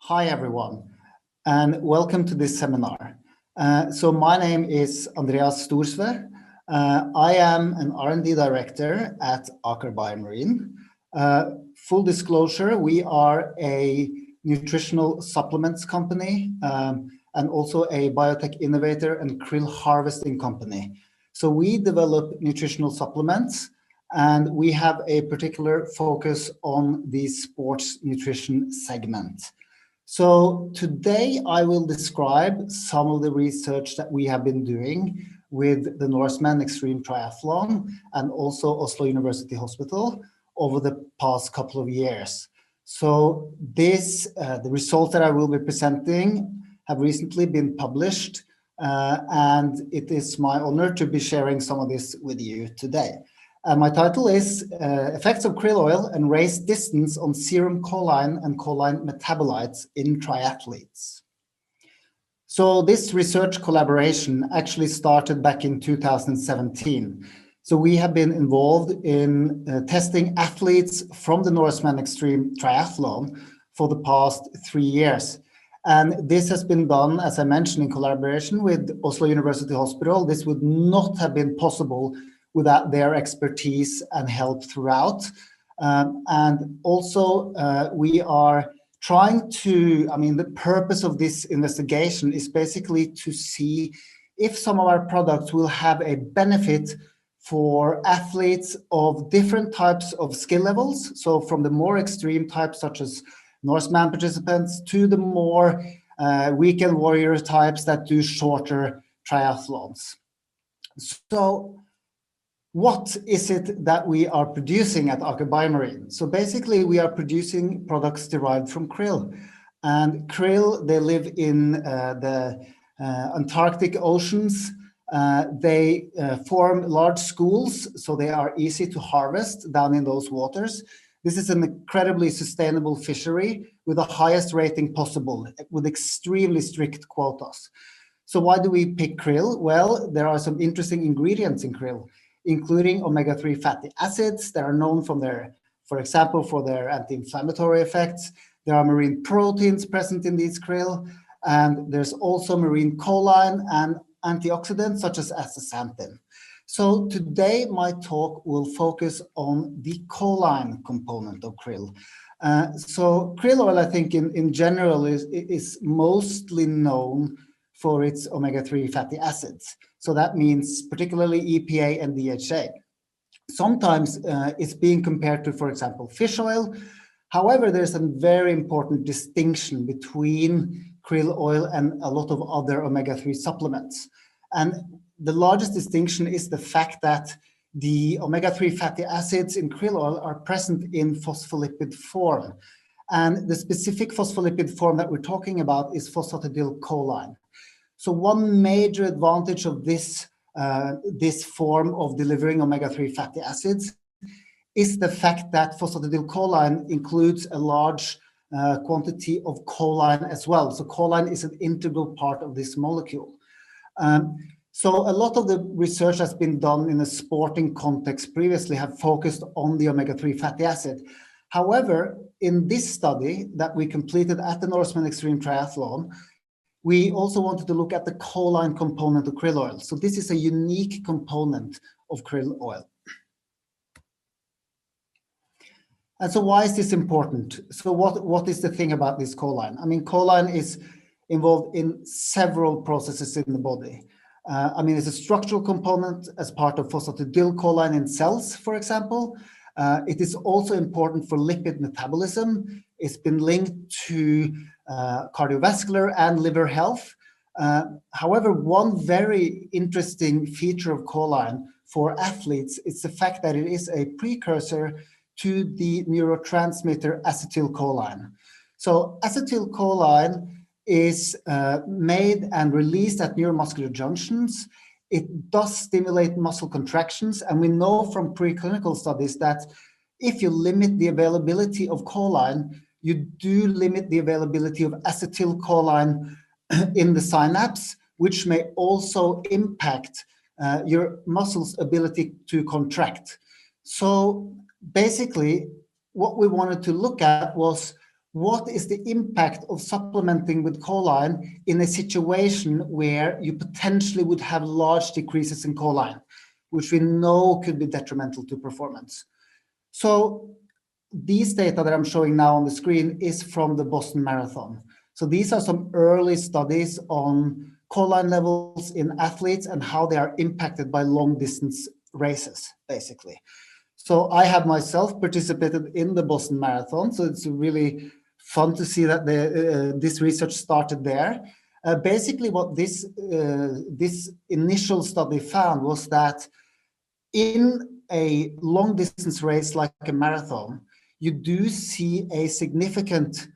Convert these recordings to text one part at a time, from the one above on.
Hi everyone, and welcome to this seminar. So my name is ANDREAS STORSVE. I am an R&D director at Aker Biomarine. Full disclosure, we are a nutritional supplements company and also a biotech innovator and krill harvesting company. So we develop nutritional supplements, and we have a particular focus on the sports nutrition segment. So today I will describe some of the research that we have been doing with the Norseman Xtreme Triathlon and also Oslo University Hospital over the past couple of years. So the results that I will be presenting have recently been published, and it is my honor to be sharing some of this with you today. My title is Effects of Krill Oil and Race Distance on Serum Choline and Choline Metabolites in Triathletes. So this research collaboration actually started back in 2017. So we have been involved in testing athletes from the Norseman Xtreme Triathlon for the past 3 years. And this has been done, as I mentioned, in collaboration with Oslo University Hospital. This would not have been possible without their expertise and help throughout. And also we are trying to, the purpose of this investigation is basically to see if some of our products will have a benefit for athletes of different types of skill levels. So from the more extreme types, such as Norseman participants, to the more weekend warrior types that do shorter triathlons. So what is it that we are producing at Aker Biomarine? So basically we are producing products derived from krill. And krill, they live in the Antarctic oceans. They form large schools, so they are easy to harvest down in those waters. This is an incredibly sustainable fishery with the highest rating possible, with extremely strict quotas. So why do we pick krill? Well, there are some interesting ingredients in krill, including omega-3 fatty acids that are known from their, for example, for their anti-inflammatory effects. There are marine proteins present in these krill, and there's also marine choline and antioxidants such as astaxanthin. So today my talk will focus on the choline component of krill. So krill oil, I think in general is mostly known for its omega-3 fatty acids. So that means particularly EPA and DHA. Sometimes it's being compared to, for example, fish oil. However, there's a very important distinction between krill oil and a lot of other omega-3 supplements. And the largest distinction is the fact that the omega-3 fatty acids in krill oil are present in phospholipid form. And the specific phospholipid form that we're talking about is phosphatidylcholine. So one major advantage of this form of delivering omega-3 fatty acids is the fact that phosphatidylcholine includes a large quantity of choline as well. So choline is an integral part of this molecule. So a lot of the research that's been done in a sporting context previously have focused on the omega-3 fatty acid. However, in this study that we completed at the Norseman Xtreme Triathlon, we also wanted to look at the choline component of krill oil. So this is a unique component of krill oil. And so why is this important? So what is the thing about this choline? Choline is involved in several processes in the body. It's a structural component as part of phosphatidylcholine in cells, for example. It is also important for lipid metabolism. It's been linked to cardiovascular and liver health. However, one very interesting feature of choline for athletes is the fact that it is a precursor to the neurotransmitter acetylcholine. So acetylcholine is made and released at neuromuscular junctions. It does stimulate muscle contractions, and we know from preclinical studies that if you limit the availability of choline, you do limit the availability of acetylcholine in the synapse, which may also impact your muscles' ability to contract. So basically, what we wanted to look at was what is the impact of supplementing with choline in a situation where you potentially would have large decreases in choline, which we know could be detrimental to performance. So these data that I'm showing now on the screen is from the Boston Marathon. So these are some early studies on choline levels in athletes and how they are impacted by long distance races, basically. So I have myself participated in the Boston Marathon, so it's really fun to see that this research started there. Basically, what this initial study found was that in a long distance race like a marathon, you do see a significant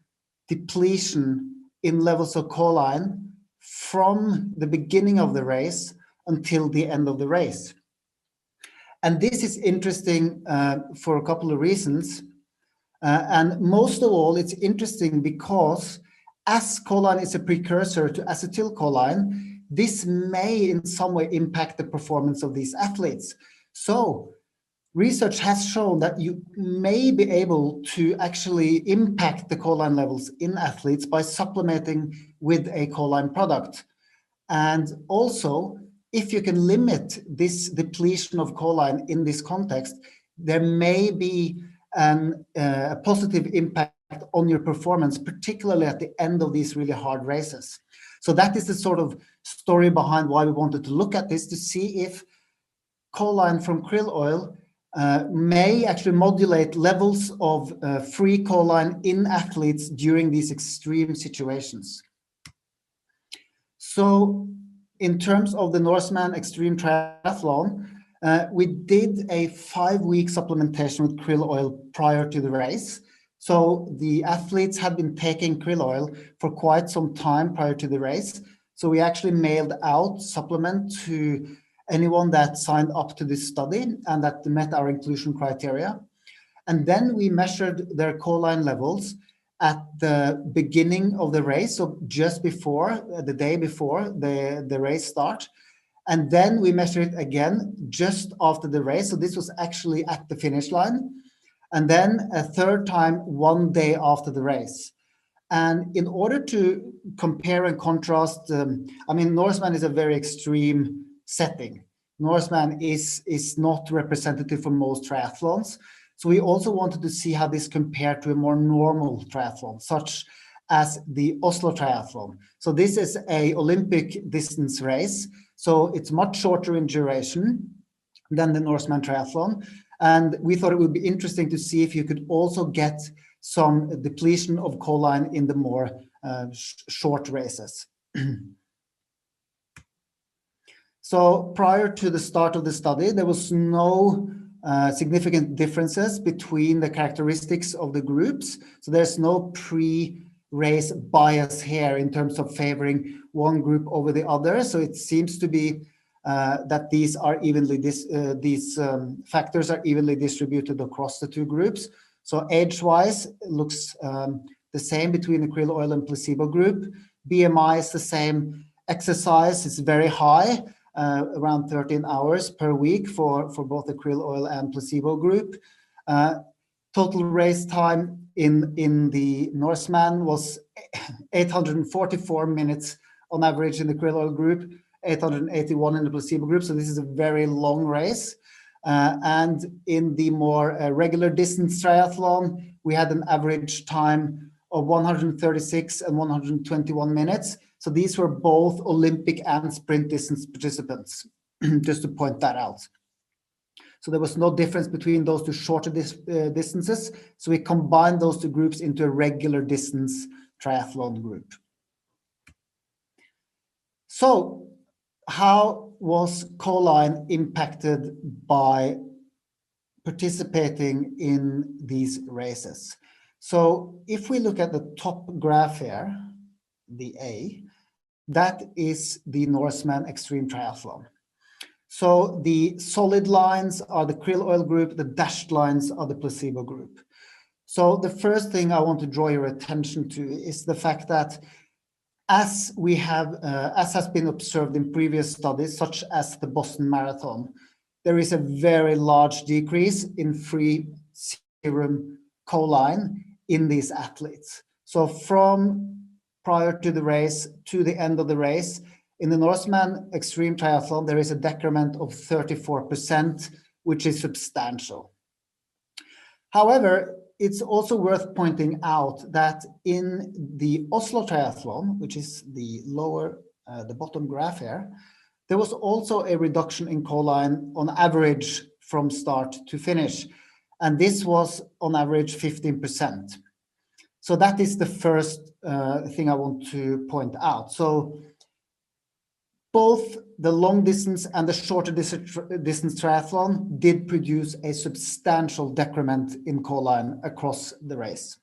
depletion in levels of choline from the beginning of the race until the end of the race. And this is interesting for a couple of reasons. And most of all, it's interesting because as choline is a precursor to acetylcholine, this may in some way impact the performance of these athletes. So research has shown that you may be able to actually impact the choline levels in athletes by supplementing with a choline product. And also, if you can limit this depletion of choline in this context, there may be a positive impact on your performance, particularly at the end of these really hard races. So that is the sort of story behind why we wanted to look at this, to see if choline from krill oil may actually modulate levels of free choline in athletes during these extreme situations. So in terms of the Norseman Xtreme Triathlon, we did a 5-week supplementation with krill oil prior to the race. So the athletes had been taking krill oil for quite some time prior to the race. So we actually mailed out supplement to anyone that signed up to this study and that met our inclusion criteria. And then we measured their choline levels at the beginning of the race, so just before, the day before the race start. And then we measured it again just after the race. So this was actually at the finish line. And then a third time, 1 day after the race. And in order to compare and contrast, I mean, Norseman is a very extreme setting. Norseman is not representative for most triathlons. So we also wanted to see how this compared to a more normal triathlon, such as the Oslo Triathlon. So this is an Olympic distance race. So it's much shorter in duration than the Norseman Triathlon. And we thought it would be interesting to see if you could also get some depletion of choline in the more short races. So prior to the start of the study, there was no significant differences between the characteristics of the groups. So there's no pre-race bias here in terms of favoring one group over the other. So it seems to be that these are evenly factors are evenly distributed across the two groups. So age-wise, it looks the same between the krill oil and placebo group. BMI is the same. Exercise is very high, around 13 hours per week for both the krill oil and placebo group. Total race time in the Norseman was 844 minutes on average in the krill oil group, 881 in the placebo group. So this is a very long race. And in the more regular distance triathlon, we had an average time of 136 and 121 minutes. So these were both Olympic and sprint distance participants, just to point that out. So there was no difference between those two shorter distances. So we combined those two groups into a regular distance triathlon group. So how was choline impacted by participating in these races? So if we look at the top graph here, the A, that is the Norseman Xtreme Triathlon. So the solid lines are the krill oil group, the dashed lines are the placebo group. So the first thing I want to draw your attention to is the fact that as has been observed in previous studies, such as the Boston Marathon, there is a very large decrease in free serum choline in these athletes. So from prior to the race to the end of the race, in the Norseman Xtreme triathlon, there is a decrement of 34%, which is substantial. However, it's also worth pointing out that in the Oslo triathlon, which is the bottom graph here, there was also a reduction in choline on average from start to finish. And this was on average 15%. So that is the first thing I want to point out. So both the long distance and the shorter distance triathlon did produce a substantial decrement in choline across the race.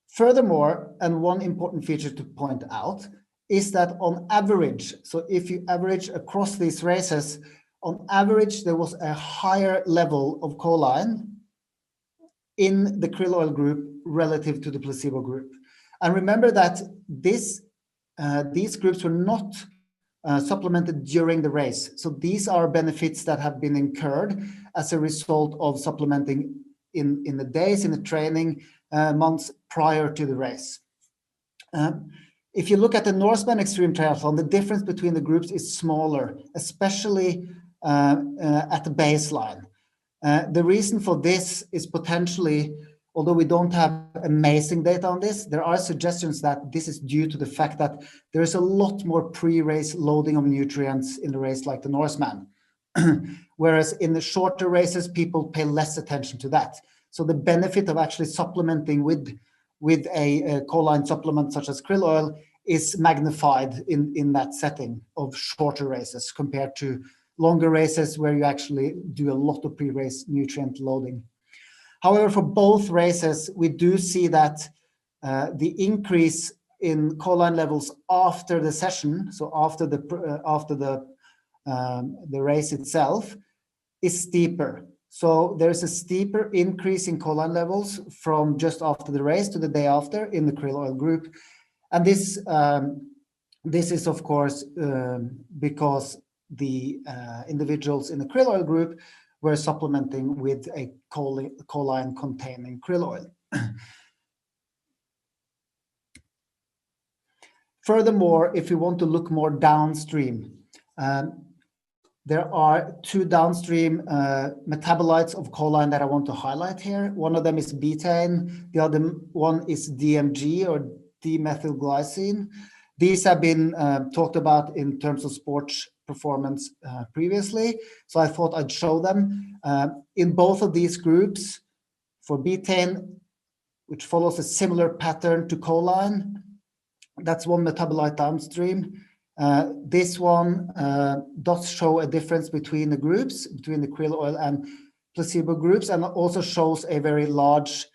Furthermore, and one important feature to point out is that on average, so if you average across these races, on average, there was a higher level of choline in the krill oil group relative to the placebo group. And remember that these groups were not supplemented during the race. So these are benefits that have been incurred as a result of supplementing in the days, in the training months prior to the race. If you look at the Norseman Xtreme triathlon, the difference between the groups is smaller, especially at the baseline. The reason for this is potentially, although we don't have amazing data on this, there are suggestions that this is due to the fact that there is a lot more pre-race loading of nutrients in the race like the Norseman. Whereas in the shorter races, people pay less attention to that. So the benefit of actually supplementing with a choline supplement such as krill oil is magnified in that setting of shorter races compared to longer races where you actually do a lot of pre-race nutrient loading. However, for both races, we do see that the increase in choline levels after the session, so after the race itself, is steeper. So there's a steeper increase in choline levels from just after the race to the day after in the krill oil group. And this is, of course, because the individuals in the krill oil group were supplementing with a choline-containing krill oil. Furthermore, if you want to look more downstream, there are two downstream metabolites of choline that I want to highlight here. One of them is betaine, the other one is DMG, or dimethylglycine. These have been talked about in terms of sports performance previously, so I thought I'd show them. In both of these groups, for betaine, which follows a similar pattern to choline, that's one metabolite downstream. This one does show a difference between the groups, between the krill oil and placebo groups, and also shows a very large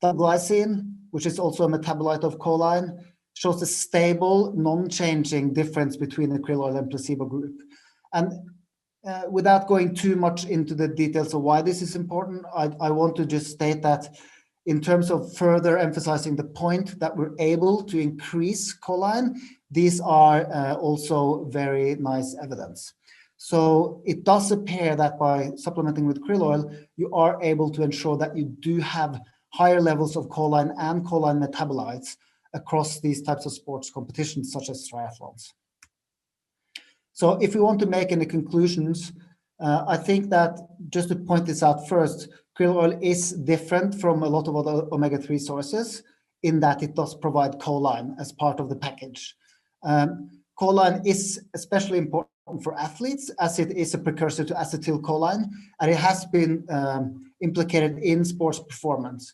glycine, which is also a metabolite of choline, shows a stable, non-changing difference between the krill oil and placebo group. And without going too much into the details of why this is important, I want to just state that in terms of further emphasizing the point that we're able to increase choline, these are also very nice evidence. So it does appear that by supplementing with krill oil, you are able to ensure that you do have higher levels of choline and choline metabolites across these types of sports competitions, such as triathlons. So if we want to make any conclusions, I think that just to point this out first, krill oil is different from a lot of other omega-3 sources in that it does provide choline as part of the package. Choline is especially important for athletes as it is a precursor to acetylcholine, and it has been implicated in sports performance.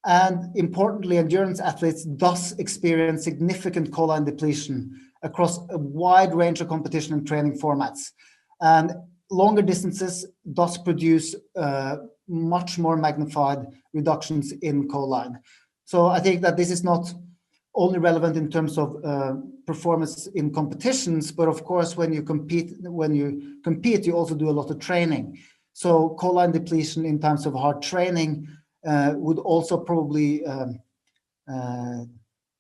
And importantly, endurance athletes thus experience significant choline depletion across a wide range of competition and training formats. And longer distances thus produce much more magnified reductions in choline. So I think that this is not only relevant in terms of performance in competitions, but of course, when you compete, you also do a lot of training. So choline depletion in terms of hard training would also probably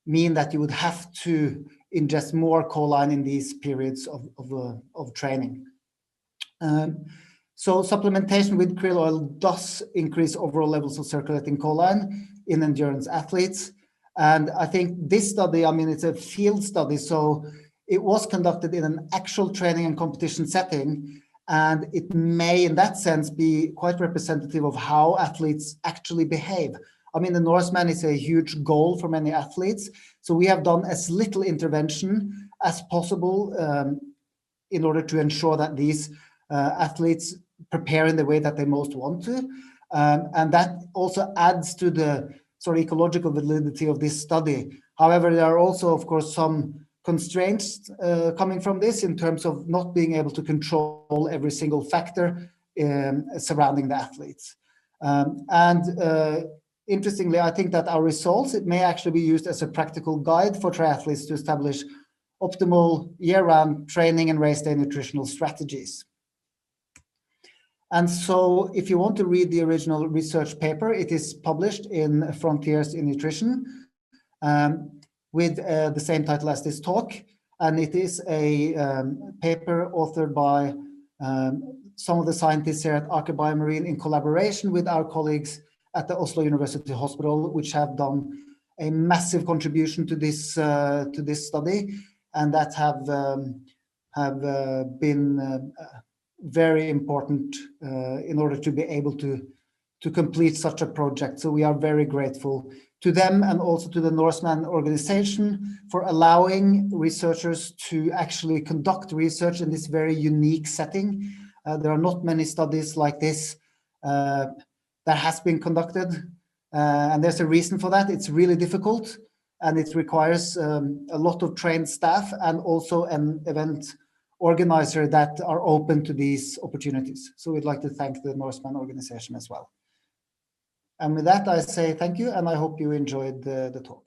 mean that you would have to ingest more choline in these periods of training. So supplementation with krill oil does increase overall levels of circulating choline in endurance athletes. And I think this study, I mean, it's a field study, so it was conducted in an actual training and competition setting, and it may, in that sense, be quite representative of how athletes actually behave. I mean, the Norseman is a huge goal for many athletes, so we have done as little intervention as possible in order to ensure that these athletes prepare in the way that they most want to. And that also adds to the sort of ecological validity of this study. However, there are also, of course, some constraints coming from this in terms of not being able to control every single factor surrounding the athletes. Interestingly, I think that our results, it may actually be used as a practical guide for triathletes to establish optimal year-round training and race day nutritional strategies. And so if you want to read the original research paper, it is published in Frontiers in Nutrition with the same title as this talk. And it is a paper authored by some of the scientists here at Aker Biomarine in collaboration with our colleagues at the Oslo University Hospital, which have done a massive contribution to this study, and that have been very important in order to be able to complete such a project. So we are very grateful to them and also to the Norseman organization for allowing researchers to actually conduct research in this very unique setting. There are not many studies like this that has been conducted, and there's a reason for that. It's really difficult, and it requires a lot of trained staff and also an event organizer that are open to these opportunities. So we'd like to thank the Norseman organization as well. And with that, I say thank you, and I hope you enjoyed the talk.